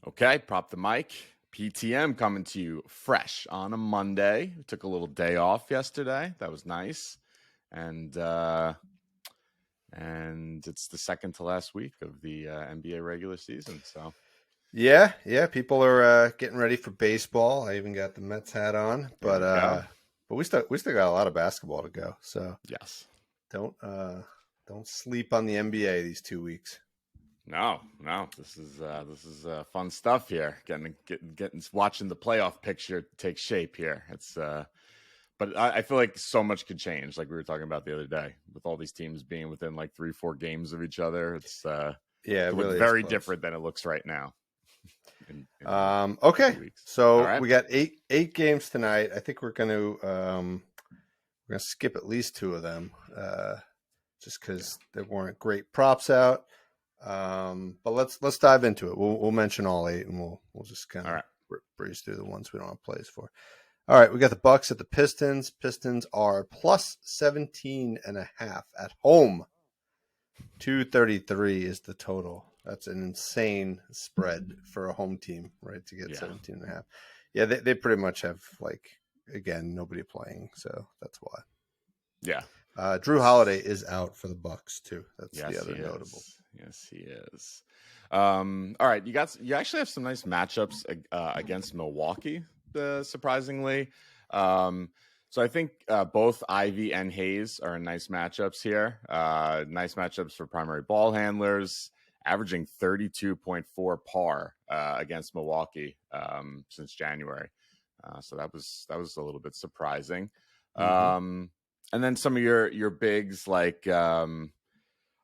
Okay, prop the mic. PTM coming to you fresh on a Monday. We took a little day off yesterday. That was nice. And it's the second to last week of the NBA regular season. So Yeah, people are getting ready for baseball. I even got the Mets hat on, but we still got a lot of basketball to go. So yes, don't sleep on the NBA these 2 weeks. No, this is fun stuff here. Getting watching the playoff picture take shape here. It's but I feel like so much could change, like we were talking about the other day, with all these teams being within like 3-4 games of each other. It's it looks really very different than it looks right now. Okay, so right. we got eight games tonight. I think we're gonna skip at least two of them, just because there weren't great props out. But let's dive into it. We'll mention all eight, and we'll just kind of breeze through the ones we don't have plays for. All right, we got the Bucks at the Pistons. Pistons are plus 17.5 at home. 233 is the total. That's an insane spread for a home team, right? To get 17.5. Yeah, they pretty much have, like, again, nobody playing, so that's why. Yeah. Drew Holiday is out for the Bucks too. That's the other notable. Yes, he is. All right, you actually have some nice matchups against Milwaukee, surprisingly. So I think both Ivy and Hayes are nice matchups here. Nice matchups for primary ball handlers, averaging 32.4 par against Milwaukee since January. So that was a little bit surprising. Mm-hmm. And then some of your bigs like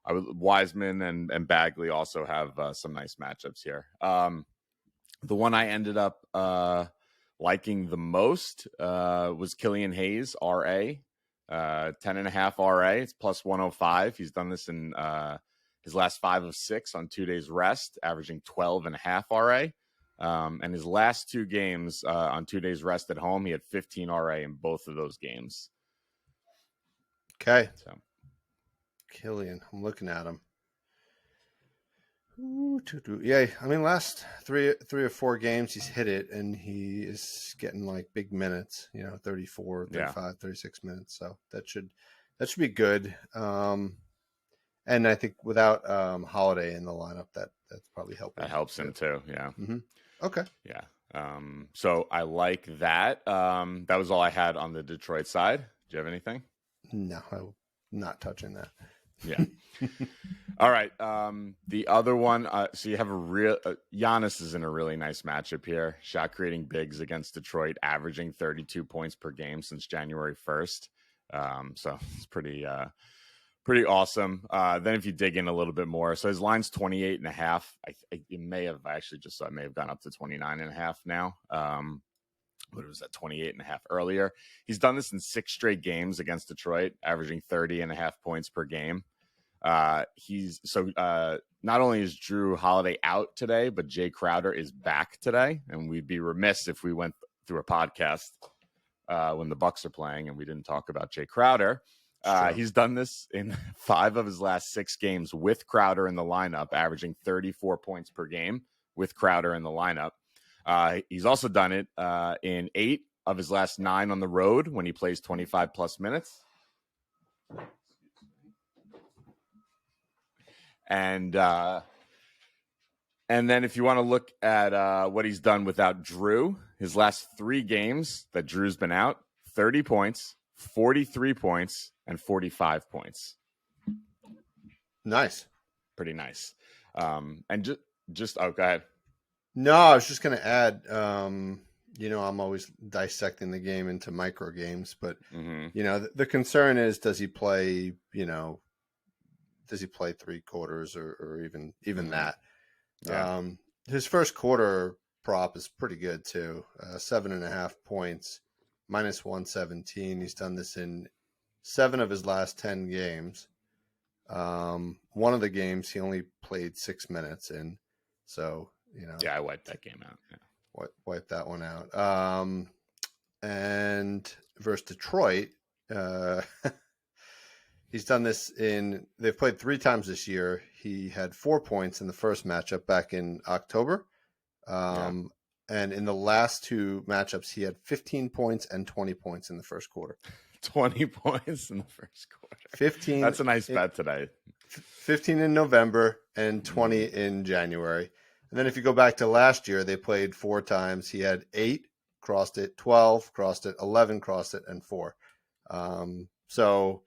Wiseman and Bagley also have some nice matchups here. The one I ended up liking the most was Killian Hayes, RA, 10.5 RA. It's plus 105. He's done this in his last 5 of 6 on 2 days rest, averaging 12.5 RA. And his last 2 games on 2 days rest at home, he had 15 RA in both of those games. Okay. So Killian, I'm looking at him. Yeah, I mean, last three or 4 games he's hit it, and he is getting like big minutes, 34, 35, 36 minutes. So that should be good. And I think without Holiday in the lineup, that's probably helping. That helps him too. Yeah. Mm-hmm. Okay. Yeah. So I like that. That was all I had on the Detroit side. Do you have anything? No, I'm not touching that. Yeah. All right. The other one, so you have Giannis is in a really nice matchup here. Shot creating bigs against Detroit, averaging 32 points per game since January 1st. So it's pretty awesome. Then if you dig in a little bit more, so his line's 28.5. It may have gone up to 29.5 now. But it was at 28.5 earlier. He's done this in 6 straight games against Detroit, averaging 30.5 points per game. Not only is Drew Holiday out today, but Jay Crowder is back today. And we'd be remiss if we went through a podcast when the Bucks are playing and we didn't talk about Jay Crowder. He's done this in 5 of his last 6 games with Crowder in the lineup, averaging 34 points per game with Crowder in the lineup. He's also done it in 8 of his last 9 on the road when he plays 25 plus minutes. And then if you want to look at what he's done without Drew, his last 3 games that Drew's been out, 30 points, 43 points, and 45 points. Nice. Pretty nice. And just go ahead. No, I was just going to add, I'm always dissecting the game into micro games, but the concern is, does he play 3 quarters or even that? Yeah. His first quarter prop is pretty good too. 7.5 points, minus 117. He's done this in 7 of his last 10 games. One of the games he only played 6 minutes in. So, I wiped that game out. Yeah. Wipe that one out. And versus Detroit, he's done this they've played 3 times this year. He had 4 points in the first matchup back in October. Yeah. And in the last two matchups, he had 15 points and 20 points in the first quarter. 20 points in the first quarter. 15. That's a nice bet today. 15 in November and 20 in January. And then if you go back to last year, they played 4 times. He had 8, crossed it, 12, crossed it, 11, crossed it, and 4. So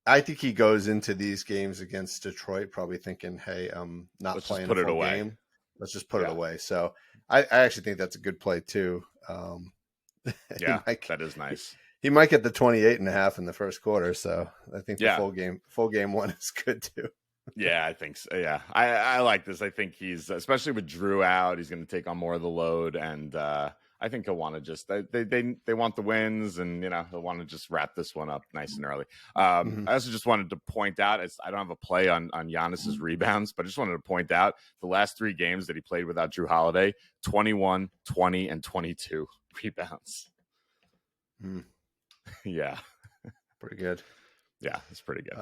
I think he goes into these games against Detroit probably thinking, hey, I'm not Let's playing just put a full it away. game. Let's just put it away. So I actually think that's a good play too. Yeah, that is nice. He might get the 28.5 in the first quarter. So I think the full game one is good too. Yeah, I think so. Yeah, I like this. I think he's, especially with Drew out, he's going to take on more of the load, and I think he'll want to just they want the wins, and he'll want to just wrap this one up nice and early. I also just wanted to point out, I don't have a play on Giannis's rebounds, but I just wanted to point out the last 3 games that he played without Drew Holiday: 21, 20, and 22 rebounds. Yeah, pretty good. Yeah, it's pretty good.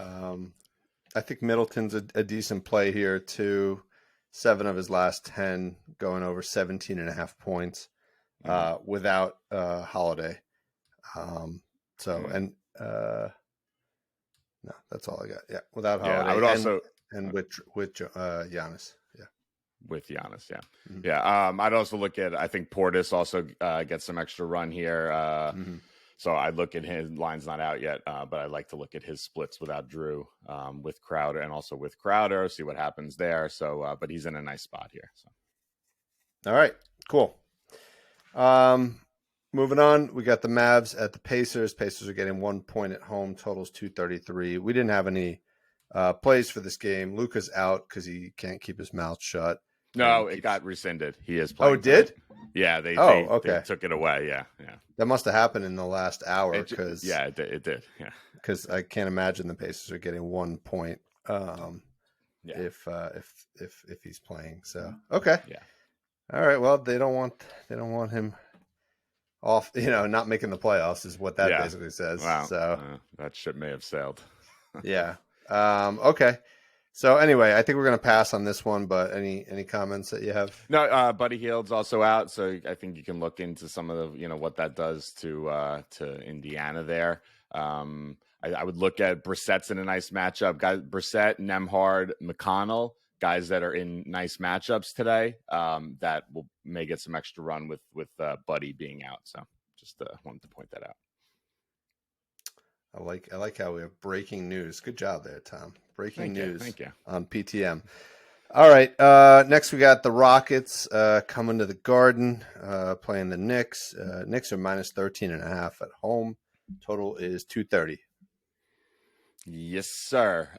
I think Middleton's a decent play here too. 7 of his last 10 going over 17.5 points without Holiday. No, that's all I got. Yeah, without Holiday. I would also and with Giannis. Yeah, with Giannis. Yeah. I'd also look at. I think Portis also gets some extra run here. So I look at his line's not out yet, but I like to look at his splits without Drew, with Crowder, and also with Crowder, see what happens there. So, but he's in a nice spot here. So, all right, cool. Moving on, we got the Mavs at the Pacers. Pacers are getting 1 point at home. Totals 233. We didn't have any plays for this game. Luka's out because he can't keep his mouth shut. No, it got rescinded. He is playing. Oh, it did? Yeah, they took it away. Yeah. That must have happened in the last hour because it did. Yeah, because I can't imagine the Pacers are getting 1 point if he's playing. So okay, yeah. All right. Well, they don't want him off. Not making the playoffs is what that basically says. Wow. So that ship may have sailed. Yeah. Okay. So anyway, I think we're going to pass on this one, but any comments that you have? No, Buddy Hield's also out, so I think you can look into some of the, what that does to Indiana there. I would look at Brissett's in a nice matchup. Guys, Brissett, Nemhard, McConnell, guys that are in nice matchups today, that may get some extra run with Buddy being out. So just wanted to point that out. I like how we have breaking news. Good job there, Tom. Breaking news. Thank you. On PTM. All right. Next we got the Rockets coming to the Garden, playing the Knicks. Knicks are minus 13.5 at home. Total is 230. Yes, sir.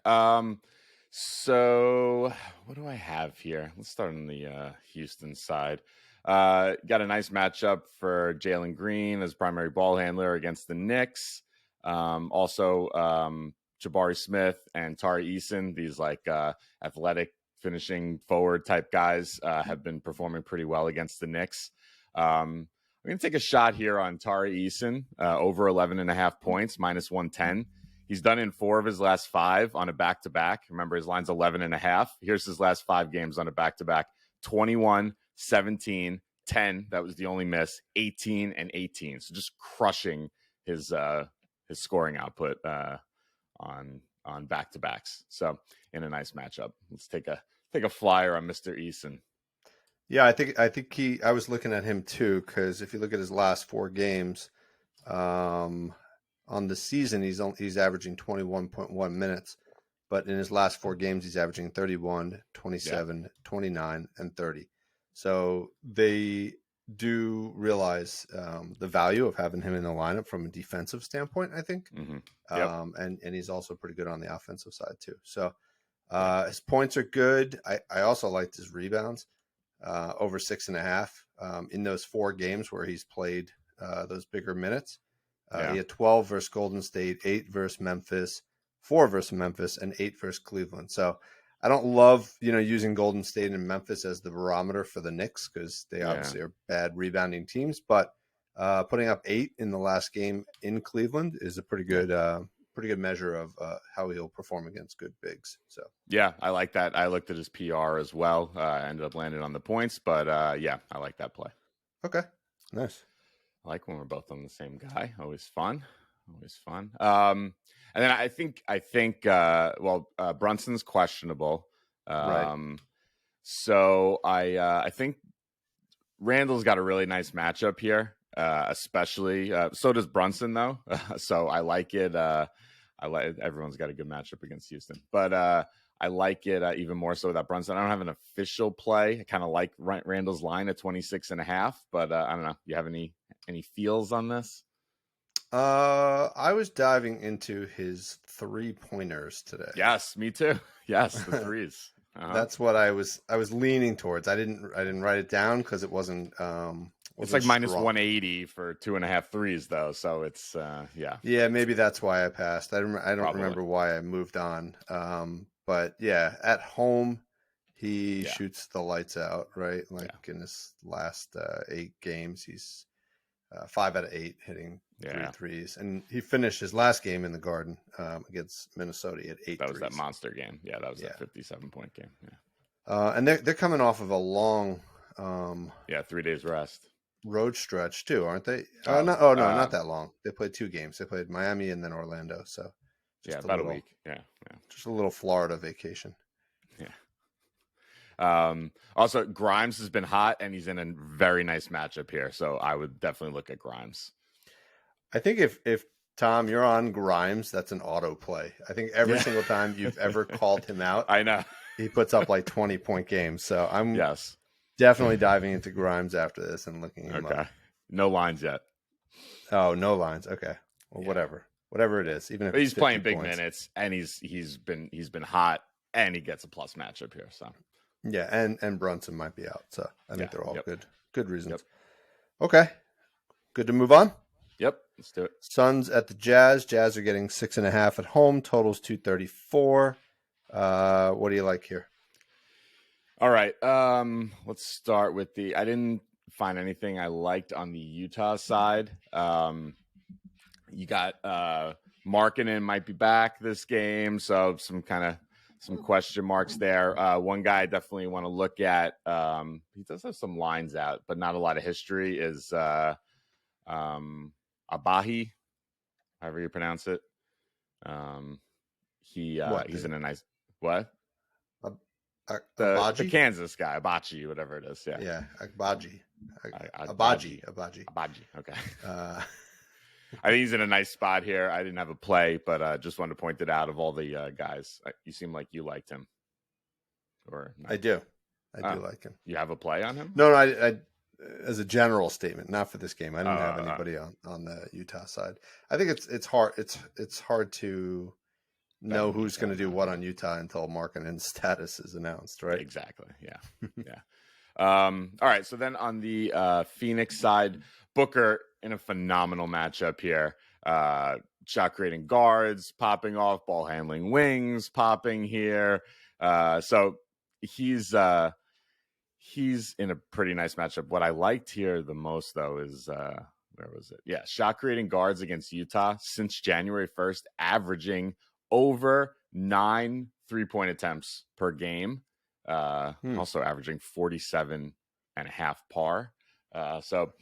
So what do I have here? Let's start on the Houston side. Got a nice matchup for Jalen Green as primary ball handler against the Knicks. Also, Jabari Smith and Tari Eason, these athletic finishing forward type guys, have been performing pretty well against the Knicks. I'm going to take a shot here on Tari Eason, over 11.5 points, minus 110. He's done in 4 of his last 5 on a back-to-back. Remember, his line's 11.5. Here's his last 5 games on a back-to-back: 21, 17, 10. That was the only miss. 18 and 18. So just crushing his scoring output on back-to-backs. So in a nice matchup. Let's take a flyer on Mr. Eason. Yeah, I think I was looking at him too, because if you look at his last 4 games, on the season he's averaging 21.1 minutes, but in his last 4 games he's averaging 31, 27, 29, and 30. So they do realize the value of having him in the lineup from a defensive standpoint, I think. And he's also pretty good on the offensive side too. So his points are good. I also liked his rebounds, over 6.5 in those 4 games where he's played those bigger minutes. He had 12 versus Golden State, 8 versus Memphis, 4 versus Memphis, and 8 versus Cleveland. So I don't love, using Golden State and Memphis as the barometer for the Knicks, because they obviously are bad rebounding teams. But putting up 8 in the last game in Cleveland is a pretty good pretty good measure of how he'll perform against good bigs. So yeah, I like that. I looked at his PR as well. Ended up landing on the points, but yeah, I like that play. okay, nice. I like when we're both on the same guy. Always fun. Always fun. And then I think Brunson's questionable. Right. So I think Randall's got a really nice matchup here, especially. So does Brunson though. So I like it. I like everyone's got a good matchup against Houston, but I like it even more so without Brunson. I don't have an official play. I kind of like Randall's line at 26.5, but I don't know. You have any feels on this? I was diving into his 3-pointers today. Yes, me too. Yes, the threes. That's what I was leaning towards. I didn't write it down because it wasn't. It's like minus 180 for 2.5 threes though, so it's yeah. Yeah, maybe that's why I passed. I don't Probably. remember why I moved on. But yeah, at home he shoots the lights out, right? Like in his last 8 games, he's 5 out of 8 hitting 3 threes, and he finished his last game in the Garden against Minnesota at 8. That was threes. that monster game. Yeah, that was that 57-point game. Yeah, and they're coming off of a long 3 days rest road stretch too, aren't they? Oh, not that long. They played 2 games. They played Miami and then Orlando. So about a week. Yeah, just a little Florida vacation. Yeah. Also, Grimes has been hot, and he's in a very nice matchup here. So I would definitely look at Grimes. I think if Tom, you're on Grimes, that's an auto play. I think every single time you've ever called him out, I know he puts up like 20-point games. So I'm definitely diving into Grimes after this and looking him up. No lines yet. Oh, no lines. Okay. Well, whatever it is, even if he's playing big minutes and he's been hot and he gets a plus matchup here. So yeah, and Brunson might be out. So I think they're all good reasons. Yep. Okay. Good to move on. Yep, let's do it. Suns at the Jazz. Jazz are getting 6.5 at home. Totals 234. What do you like here? All right. Let's start with I didn't find anything I liked on the Utah side. You got Markkanen might be back this game, so some question marks there. One guy I definitely want to look at. He does have some lines out, but not a lot of history. Is Abahi, however you pronounce it. He's in a nice the Kansas guy, Abachi, whatever it is. Yeah, Agbaji. Okay. I think he's in a nice spot here. I didn't have a play, but just wanted to point it out. Of all the guys, you seem like you liked him. Or no? I do like him. You have a play on him? No, I as a general statement, not for this game. I didn't have anybody on the Utah side. I think it's hard to know who's going to do what on Utah until Markkanen's status is announced, right? Exactly. Yeah. All right. So then on the Phoenix side, Booker in a phenomenal matchup here. Shot creating guards, popping off, ball handling wings, popping here. So he's in a pretty nice matchup. What I liked here the most, though, is where was it? Yeah, shot creating guards against Utah since January 1st, averaging over 9 3-point attempts per game. Also averaging 47.5 par. So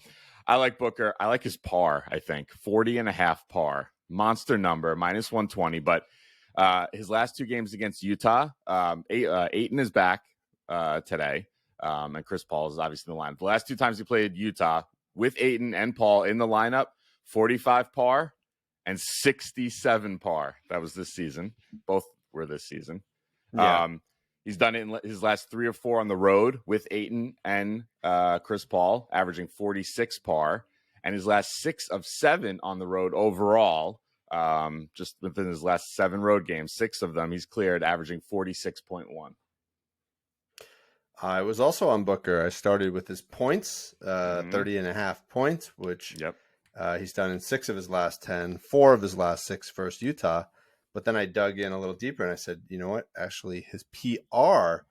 I like Booker. I like his par, I think. 40.5 par. Monster number, minus 120. But his last 2 games against Utah, Ayton is back today. And Chris Paul is obviously in the lineup. The last 2 times he played Utah with Ayton and Paul in the lineup, 45 par and 67 par. That was this season. Both were this season. Yeah. He's done it in his last 3 or 4 on the road with Ayton and Chris Paul, averaging 46 par. And his last 6 of 7 on the road overall, just within his last 7 road games, 6 of them he's cleared, averaging 46.1. I was also on Booker. I started with his points, 30.5 points, which he's done in 6 of his last 10, 4 of his last 6 versus Utah. But then I dug in a little deeper and I said, you know what? Actually, his PR,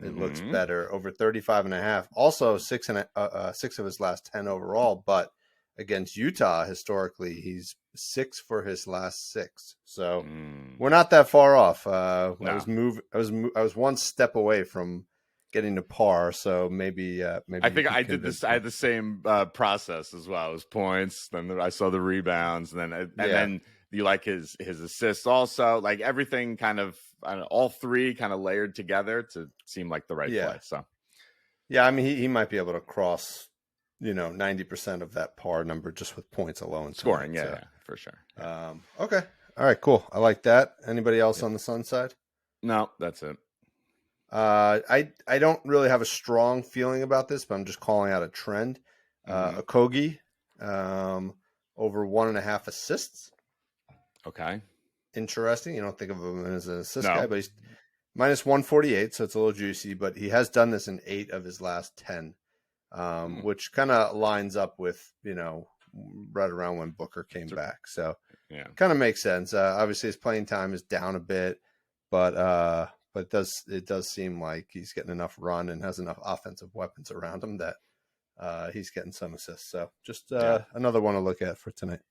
it looks better, over 35.5. Also 6 of his last 10 overall. But against Utah, historically, he's 6 for his last 6. So Mm. we're not that far off. No. I was one step away from getting to par. So maybe I think I did convince this. I had the same process as well. It was points. Then I saw the rebounds, and then you like his assists also. Like everything kind of all three kind of layered together to seem like the right play. So yeah, I mean he might be able to cross 90% of that par number just with points alone. Scoring, tonight, yeah, for sure. Yeah. Okay. All right, cool. I like that. Anybody else on the Sun side? No, that's it. I don't really have a strong feeling about this, but I'm just calling out a trend. Okogie, over 1.5 assists. Okay. Interesting. You don't think of him as an assist guy, but he's minus 148, so it's a little juicy. But he has done this in 8 of his last 10, which kind of lines up with right around when Booker came back. So kind of makes sense. Obviously, his playing time is down a bit, but it does seem like he's getting enough run and has enough offensive weapons around him that he's getting some assists. So just another one to look at for tonight.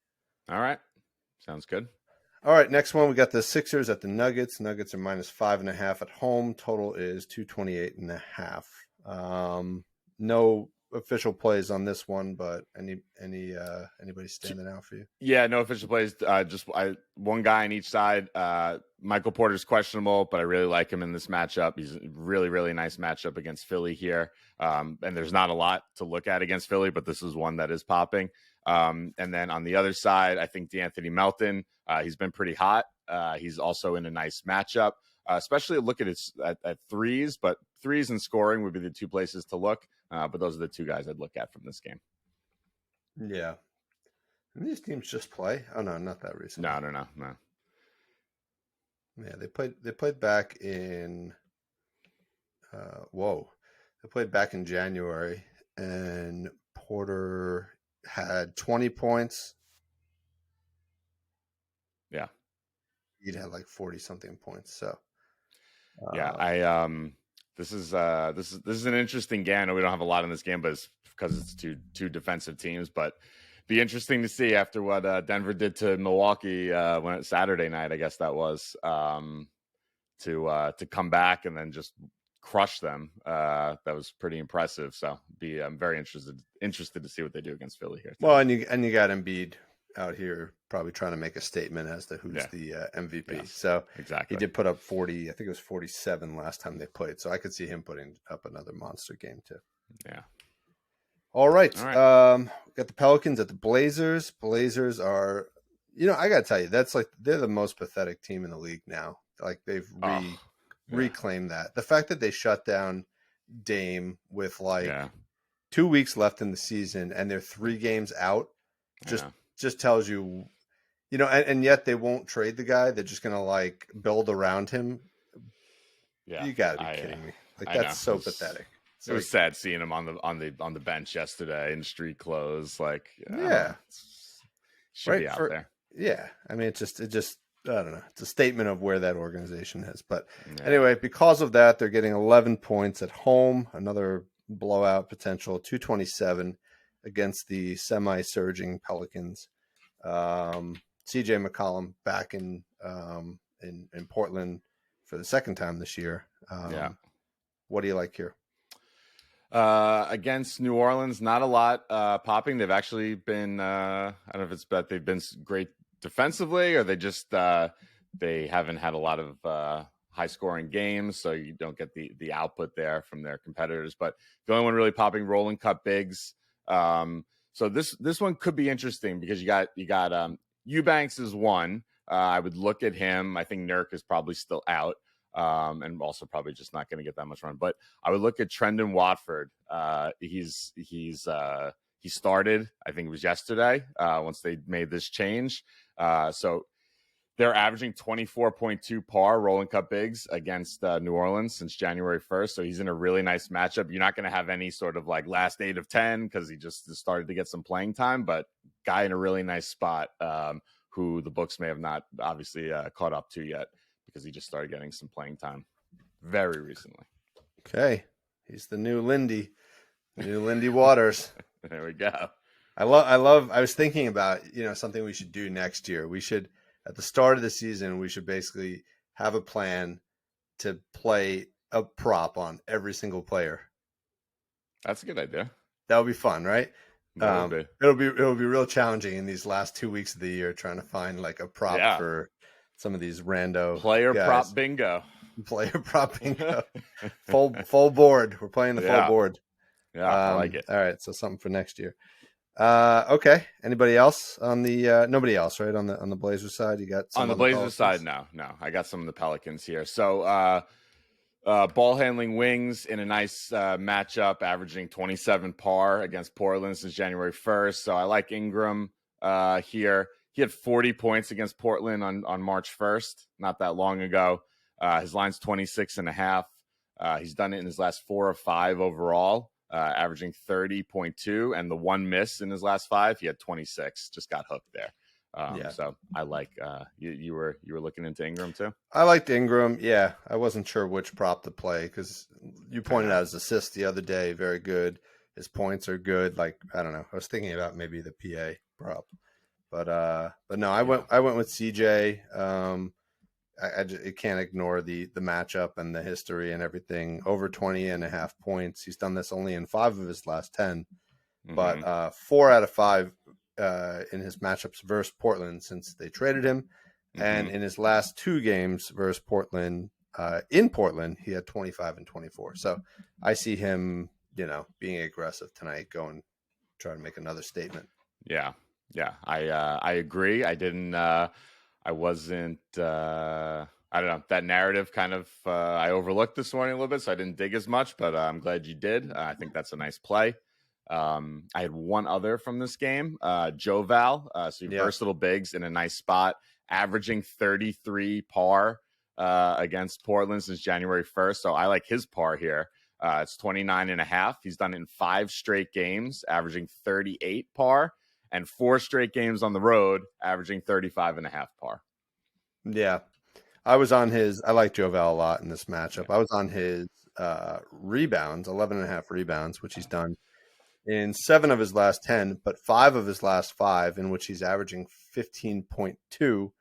All right. Sounds good. All right, next one, we got the Sixers at the Nuggets. Nuggets are minus 5.5 at home. Total is 228.5. No official plays on this one, but anybody standing out for you? Yeah, no official plays. Just one guy on each side. Michael Porter's questionable, but I really like him in this matchup. He's a really, really nice matchup against Philly here. And there's not a lot to look at against Philly, but this is one that is popping. And then on the other side, I think DeAnthony Melton, he's been pretty hot. He's also in a nice matchup, especially look at threes, but threes and scoring would be the two places to look. But those are the two guys I'd look at from this game. Yeah. And these teams just play? Oh, no, not that recently. No. Yeah, they played back in they played back in January, and Porter had 20 points. Yeah. He'd had like 40 something points. So this is an interesting game. I know we don't have a lot in this game, but it's because it's two defensive teams, but be interesting to see after what Denver did to Milwaukee when Saturday night, I guess that was, to come back and then just crush them. That was pretty impressive. So I'm very interested to see what they do against Philly here. Well, and you got Embiid out here probably trying to make a statement as to who's the MVP. Yes, so exactly, he did put up 40. I think it was 47 last time they played. So I could see him putting up another monster game too. Yeah. All right. We got the Pelicans at the Blazers. Blazers are, I got to tell you, that's like they're the most pathetic team in the league now. Like they've reclaimed that. The fact that they shut down Dame with 2 weeks left in the season and they're 3 games out just tells you, and yet they won't trade the guy. They're just going to build around him. Yeah. You got to be kidding me. That's so pathetic. It was sad seeing him on the bench yesterday in street clothes. Should be out there. Yeah, I mean, it just I don't know. It's a statement of where that organization is. But anyway, because of that, they're getting 11 points at home. Another blowout potential, 227 against the semi-surging Pelicans. CJ McCollum back in Portland for the second time this year. What do you like here? Against New Orleans, not a lot popping. They've actually been I don't know if it's that they've been great defensively or they just they haven't had a lot of high scoring games, so you don't get the output there from their competitors. But the only one really popping, rolling cut bigs. So this one could be interesting because you got Eubanks is one. I would look at him. I think Nurk is probably still out. And also probably just not going to get that much run. But I would look at Trendon Watford. He started, I think it was yesterday, once they made this change. So they're averaging 24.2 par rolling cut bigs against New Orleans since January 1st. So he's in a really nice matchup. You're not going to have any sort of last 8 of 10 because he just started to get some playing time, but guy in a really nice spot who the books may have not obviously caught up to yet, because he just started getting some playing time very recently. Okay. He's the new Lindy Waters. There we go. I was thinking about, something we should do next year. We should, at the start of the season, we should basically have a plan to play a prop on every single player. That's a good idea. That would be fun, right? That would be. It'll be real challenging in these last 2 weeks of the year trying to find like a prop for some of these rando player guys. Prop bingo. Player prop bingo. full board. We're playing the full board. Yeah, I like it. All right, so something for next year. Okay. Anybody else on the nobody else, right? On the Blazers side, you got some on the Blazers side. No. I got some of the Pelicans here. So ball handling wings in a nice matchup, averaging 27 par against Portland since January 1st. So I like Ingram here. He had 40 points against Portland on March 1st, not that long ago. His line's 26.5. He's done it in his last 4 of 5 overall. Averaging 30.2, and the one miss in his last 5, he had 26. Just got hooked there. So I like you were looking into Ingram too. I liked Ingram. Yeah, I wasn't sure which prop to play because you pointed out his assists the other day, very good. His points are good. Like, I don't know. I was thinking about maybe the PA prop, but no, I went with CJ. I can't ignore the matchup and the history and everything. Over 20.5 points. He's done this only in 5 of his last 10, but 4 out of 5 in his matchups versus Portland since they traded him. And in his last 2 games versus Portland, in Portland, he had 25 and 24. So I see him, being aggressive tonight, try to make another statement. Yeah. I agree. I wasn't, I don't know, that narrative kind of, I overlooked this morning a little bit, so I didn't dig as much, but I'm glad you did. I think that's a nice play. I had one other from this game, Joe Val. So your versatile bigs in a nice spot, averaging 33 par against Portland since January 1st. So I like his par here. It's 29.5. He's done it in 5 straight games, averaging 38 par. And 4 straight games on the road, averaging 35.5 par. Yeah. I like Jovel a lot in this matchup. I was on his rebounds, 11.5 rebounds, which he's done in 7 of his last 10, but 5 of his last 5, in which he's averaging 15.2.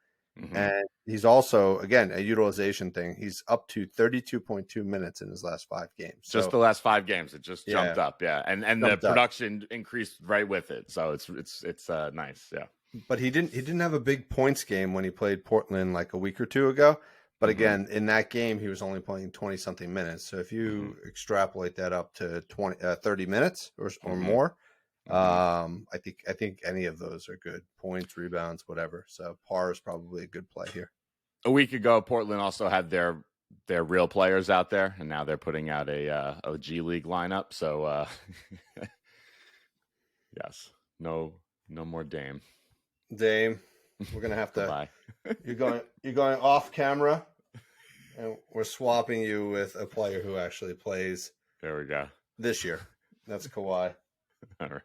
And he's also, again, a utilization thing. He's up to 32.2 minutes in his last 5 games. Just the last 5 games, it just jumped up, and the production increased right with it. So it's nice, yeah. But he didn't have a big points game when he played Portland like a week or 2 ago. But again, in that game, he was only playing 20 something minutes. So if you extrapolate that up to 30 minutes or more. I think any of those are good points, rebounds, whatever. So par is probably a good play here. A week ago, Portland also had their real players out there, and now they're putting out a G League lineup. So yes, no more Dame. Dame, we're gonna have to. You're going off camera, and we're swapping you with a player who actually plays. There we go. This year, that's Kawhi. All right.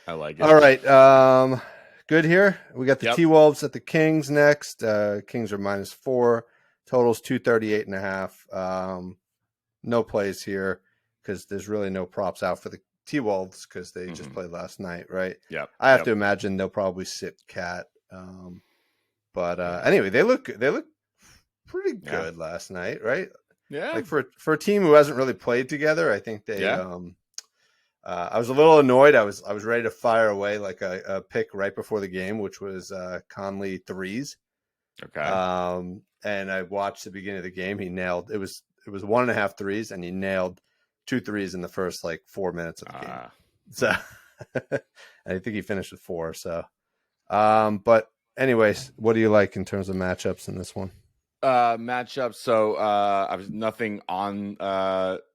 I like it. All right. Good here. We got the T-Wolves at the Kings next. Kings are -4. Totals 238.5. No plays here because there's really no props out for the T-Wolves because they just played last night, right? Yep. I have to imagine they'll probably sit Cat. But anyway, they look pretty good last night, right? Yeah. Like for a team who hasn't really played together, I think they I was a little annoyed. I was ready to fire away like a pick right before the game, which was Conley threes. Okay. And I watched the beginning of the game. He nailed it was 1.5 threes, and he nailed 2 threes in the first 4 minutes of the game. So I think he finished with 4. So, but anyways, what do you like in terms of matchups in this one? Matchups. So I was nothing on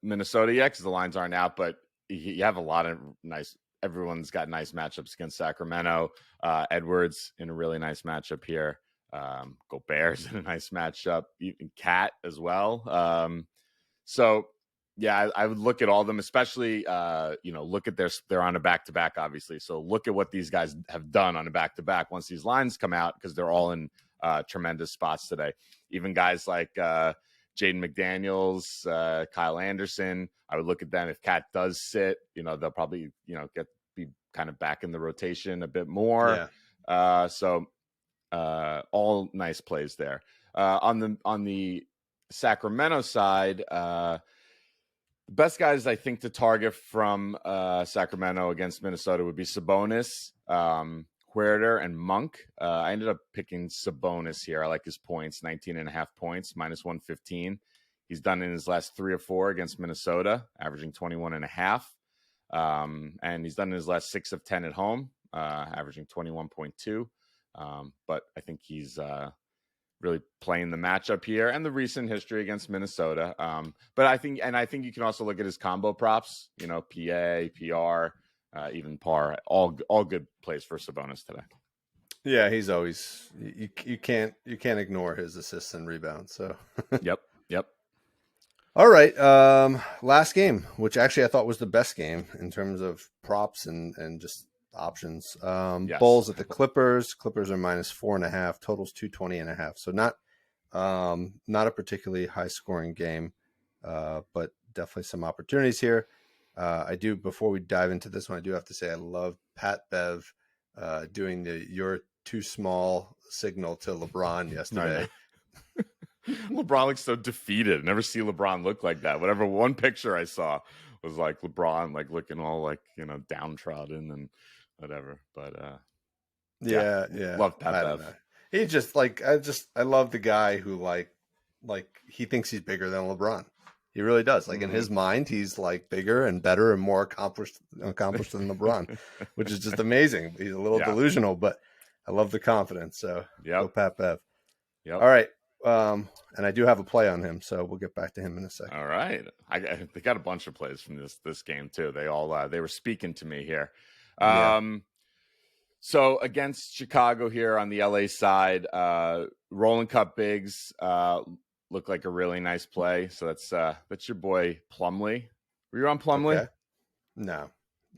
Minnesota yet because the lines aren't out, but you have a lot of nice. Everyone's got nice matchups against Sacramento. Edwards in a really nice matchup here. Gobert's in a nice matchup. Even Cat as well. So yeah, I would look at all of them, especially look at they're on a back-to-back, obviously. So look at what these guys have done on a back-to-back once these lines come out because they're all in tremendous spots today. Even guys like Jaden McDaniels, Kyle Anderson, I would look at them. If Cat does sit, they'll probably, get be kind of back in the rotation a bit more. Yeah. So all nice plays there. On the Sacramento side, the best guys I think to target from Sacramento against Minnesota would be Sabonis, Huerter, and Monk. I ended up picking Sabonis here. I like his points, 19.5 points, minus 115. He's done in his last 3 or 4 against Minnesota, averaging 21.5. And he's done in his last 6 of 10 at home, averaging 21.2. But I think he's really playing the matchup here and the recent history against Minnesota. But I think you can also look at his combo props, PA, PR, even par, all good plays for Sabonis today. Yeah, he's always you can't ignore his assists and rebounds. So Yep. All right. Last game, which actually I thought was the best game in terms of props and just options. Yes. Bulls at the Clippers. Clippers are minus 4.5. Totals 220.5. So not a particularly high scoring game, but definitely some opportunities here. Before we dive into this one, I do have to say I love Pat Bev doing the "you're too small" signal to LeBron yesterday. LeBron looks so defeated. Never see LeBron look like that. Whatever one picture I saw was like LeBron like looking all like downtrodden and whatever. But yeah. Love Pat Bev. He just I love the guy who like he thinks he's bigger than LeBron. He really does. Like in his mind, he's like bigger and better and more accomplished than LeBron, which is just amazing. He's a little delusional, but I love the confidence. So go Pat Bev. Yep. All right. And I do have a play on him, so we'll get back to him in a second. All right. They got a bunch of plays from this game too. They all they were speaking to me here. So against Chicago here on the LA side, Rolling Cup bigs look like a really nice play. So that's your boy Plumlee. Were you on Plumlee? Okay. No,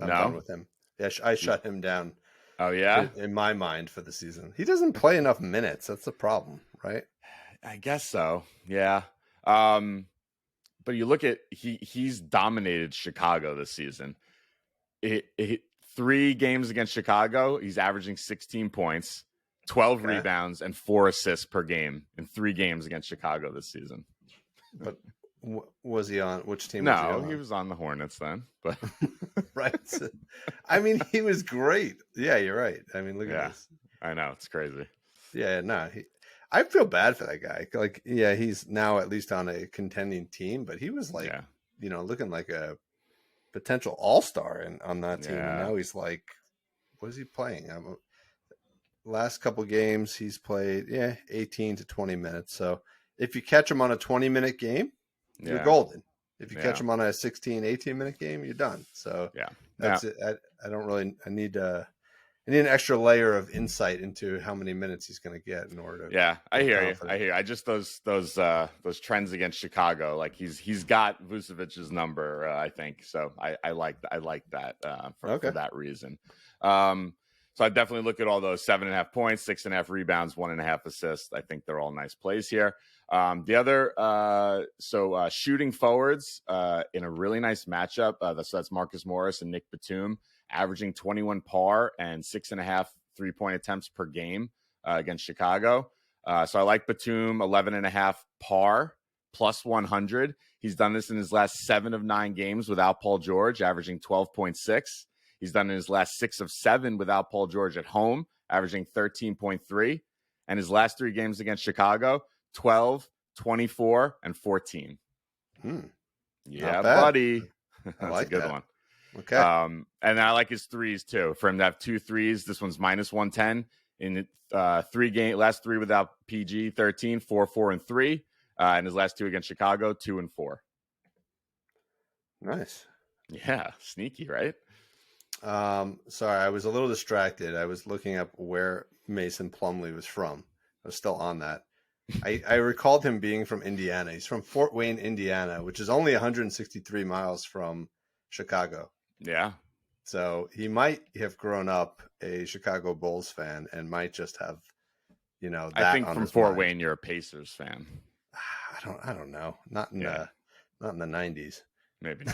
I'm done with him. Yeah, I shut him down. Oh yeah, in my mind for the season. He doesn't play enough minutes. That's the problem, right? I guess so. Yeah. But you look at he's dominated Chicago this season. 3 games against Chicago, he's averaging 16 points, 12 rebounds, and 4 assists per game in 3 games against Chicago this season. But was he on which team? No, he was on the Hornets then. But right. I mean, he was great. Yeah, you're right. I mean, look at this. I know, it's crazy. Yeah, no, I feel bad for that guy. Like, yeah, he's now at least on a contending team, but he was like, looking like a potential all-star on that team. And now he's like, what is he playing? Last couple games he's played, 18 to 20 minutes. So if you catch him on a 20-minute game, you're golden. If you catch him on a 16, 18-minute game, you're done. So that's it. I need an extra layer of insight into how many minutes he's going to get in order to. Yeah, I hear you. I just those trends against Chicago, like he's got Vucevic's number, I think. So I like that for that reason. So I definitely look at all those 7.5 points, 6.5 rebounds, 1.5 assists. I think they're all nice plays here. The other, shooting forwards in a really nice matchup. So that's Marcus Morris and Nick Batum, averaging 21 par and 6.5 3-point attempts per game against Chicago. So I like Batum, 11.5 par plus 100. He's done this in his last 7 of 9 games without Paul George, averaging 12.6. He's done in his last 6 of 7 without Paul George at home, averaging 13.3. And his last 3 games against Chicago, 12, 24, and 14. Yeah, buddy. That's a good one. Okay. And I like his threes too. For him to have 2 threes, this one's minus 110 in last 3 without PG, 13, 4, 4, and 3. And his last 2 against Chicago, 2 and 4. Nice. Yeah, sneaky, right? Sorry, I was a little distracted. I was looking up where Mason Plumlee was from. I was still on that. I recalled him being from Indiana. He's from Fort Wayne, Indiana, which is only 163 miles from Chicago. Yeah. So he might have grown up a Chicago Bulls fan and might just have, that I think on from his Fort mind. Wayne, you're a Pacers fan. I don't know. Not in the 90s. Maybe.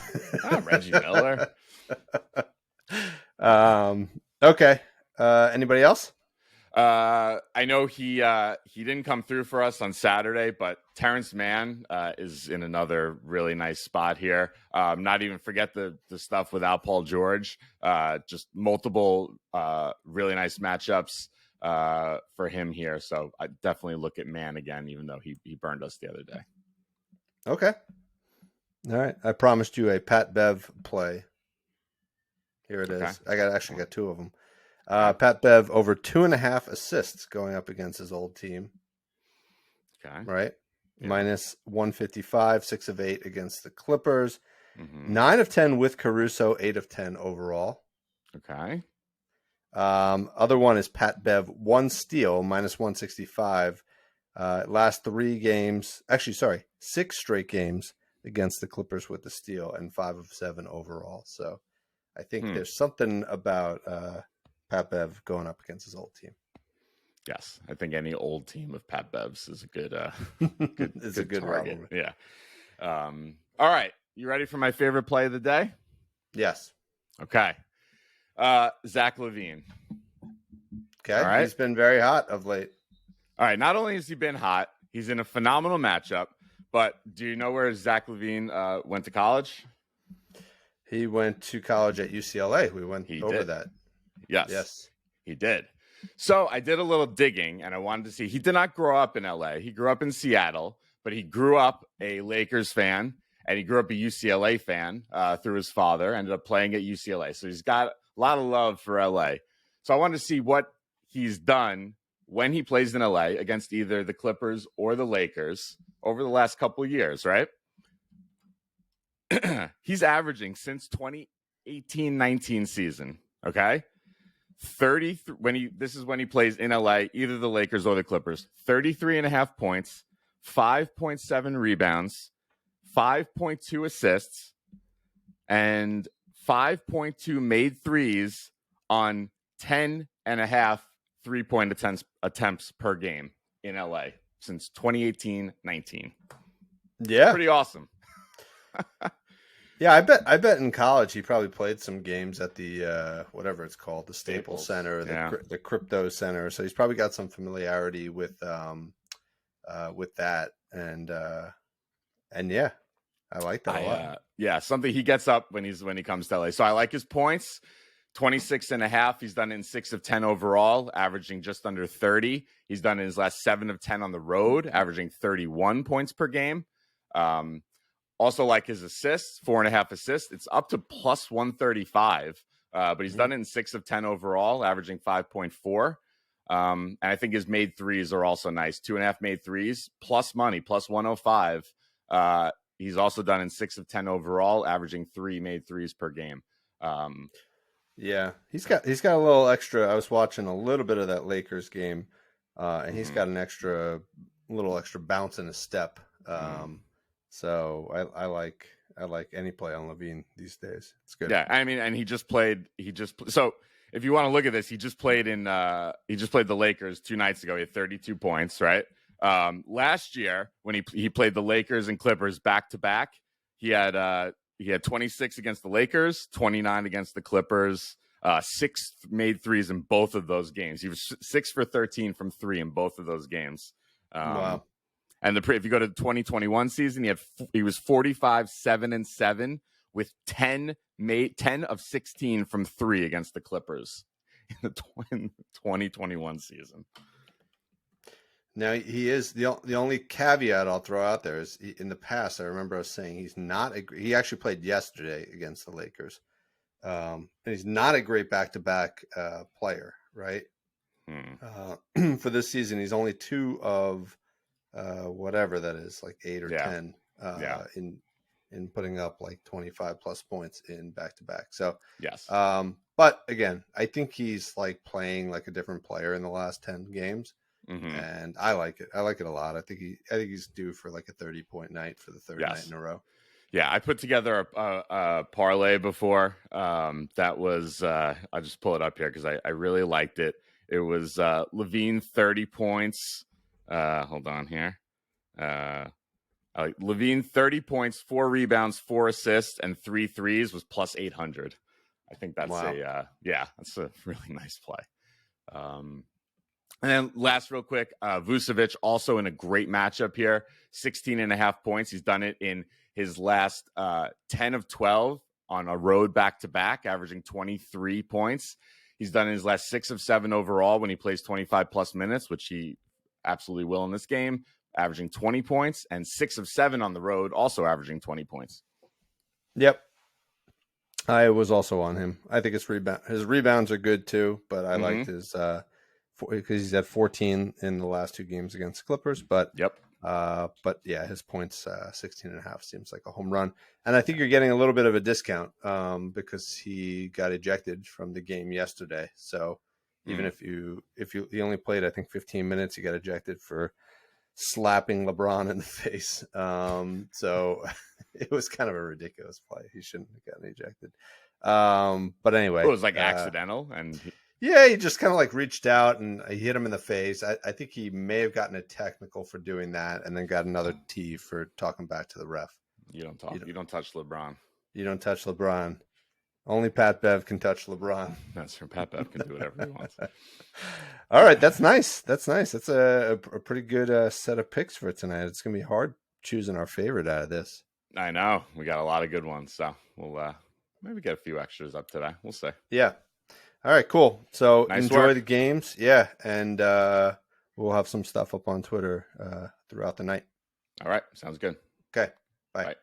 Reggie Miller. Okay. Anybody else? I know he didn't come through for us on Saturday, but Terrence Mann is in another really nice spot here. Not even forget the stuff without Paul George. Just multiple really nice matchups for him here. So I definitely look at Mann again, even though he burned us the other day. Okay. All right. I promised you a Pat Bev play. Here it is. I actually got two of them. Pat Bev over 2.5 assists going up against his old team. Okay. Right. Yeah. Minus 155, 6 of 8 against the Clippers. Mm-hmm. 9 of 10 with Caruso, 8 of 10 overall. Okay. Other one is Pat Bev, 1 steal, minus 165. Last 3 games, 6 straight games against the Clippers with the steal and 5 of 7 overall. So I think there's something about Pat Bev going up against his old team. Yes, I think any old team of Pat Bev's is a good, it's a good target. rivalry. Yeah. All right, you ready for my favorite play of the day? Yes. Okay. Zach LaVine. Okay. All right. He's been very hot of late. All right. Not only has he been hot, he's in a phenomenal matchup. But do you know where Zach LaVine went to college? He went to college at UCLA. We went over that. Yes. He did. So I did a little digging, and I wanted to see. He did not grow up in LA. He grew up in Seattle, but he grew up a Lakers fan, and he grew up a UCLA fan through his father, ended up playing at UCLA. So he's got a lot of love for LA. So I wanted to see what he's done when he plays in LA against either the Clippers or the Lakers over the last couple of years, right? He's averaging since 2018-19 season, okay? 30 this is when he plays in LA, either the Lakers or the Clippers. 33.5 points, 5.7 rebounds, 5.2 assists, and 5.2 made threes on 10.5 3-point attempts per game in LA since 2018-19. Yeah. Pretty awesome. Yeah, I bet in college he probably played some games at the whatever it's called, the Staples Center, or the Crypto Center. So he's probably got some familiarity with that, and yeah, I like that a lot. Yeah, something he gets up when he comes to LA. So I like his points. 26.5. He's done in 6 of 10 overall, averaging just under 30. He's done in his last 7 of 10 on the road, averaging 31 points per game. Also like his assists, 4.5 assists. It's up to plus 135, but he's done it in 6 of 10 overall, averaging 5.4. And I think his made threes are also nice. 2.5 made threes, plus money, plus 105. He's also done in 6 of 10 overall, averaging 3 made threes per game. Yeah, he's got a little extra. I was watching a little bit of that Lakers game, and he's got a little extra bounce in his step. So I like any play on LaVine these days. It's good. Yeah, I mean, and so if you want to look at this, he just played the Lakers 2 nights ago. He had 32 points, right? Last year when he played the Lakers and Clippers back to back, he had 26 against the Lakers, 29 against the Clippers, 6 made threes in both of those games. He was 6 for 13 from 3 in both of those games. Wow. And if you go to the 2021 season, he was 45, 7 and 7 with 10 of 16 from 3 against the Clippers in the 2021 season. Now he is the only caveat I'll throw out there is in the past I remember us saying he actually played yesterday against the Lakers, and he's not a great back-to-back player, right? For this season, he's only 2 of whatever that is, like 8 or 10 in putting up like 25 plus points in back-to-back. So yes, but again, I think he's like playing like a different player in the last 10 games. And I like it. I like it a lot. I think he's due for like a 30-point night for the third night in a row. Yeah, I put together a parlay before. That was I'll just pull it up here because I really liked it. It was LaVine 30 points. Hold on here. LaVine 30 points, 4 rebounds, 4 assists, and 3 threes was plus 800. I think that's Wow. that's a really nice play. And then last real quick, Vucevic also in a great matchup here, 16.5 points. He's done it in his last 10 of 12 on a road back-to-back, averaging 23 points. He's done in his last 6 of 7 overall when he plays 25-plus minutes, which he absolutely will in this game, averaging 20 points, and 6 of 7 on the road, also averaging 20 points. Yep. I was also on him. I think his rebounds are good too, but I liked his because he's had 14 in the last 2 games against the Clippers. But yeah, his points 16.5 seems like a home run, and I think you're getting a little bit of a discount because he got ejected from the game yesterday. So even if he only played, I think 15 minutes, he got ejected for slapping LeBron in the face. So it was kind of a ridiculous play. He shouldn't have gotten ejected. But anyway, it was like accidental, and he just kind of like reached out and he hit him in the face. I think he may have gotten a technical for doing that, and then got another T for talking back to the ref. You don't touch LeBron. You don't touch LeBron. Only Pat Bev can touch LeBron. That's true. Pat Bev can do whatever he wants. All right, that's nice. That's a pretty good set of picks for tonight. It's gonna be hard choosing our favorite out of this. I know we got a lot of good ones, so we'll maybe get a few extras up today. We'll see. Yeah. All right, cool. So nice enjoy work. the games. Yeah, and we'll have some stuff up on Twitter throughout the night. All right, sounds good. Okay, bye. Bye.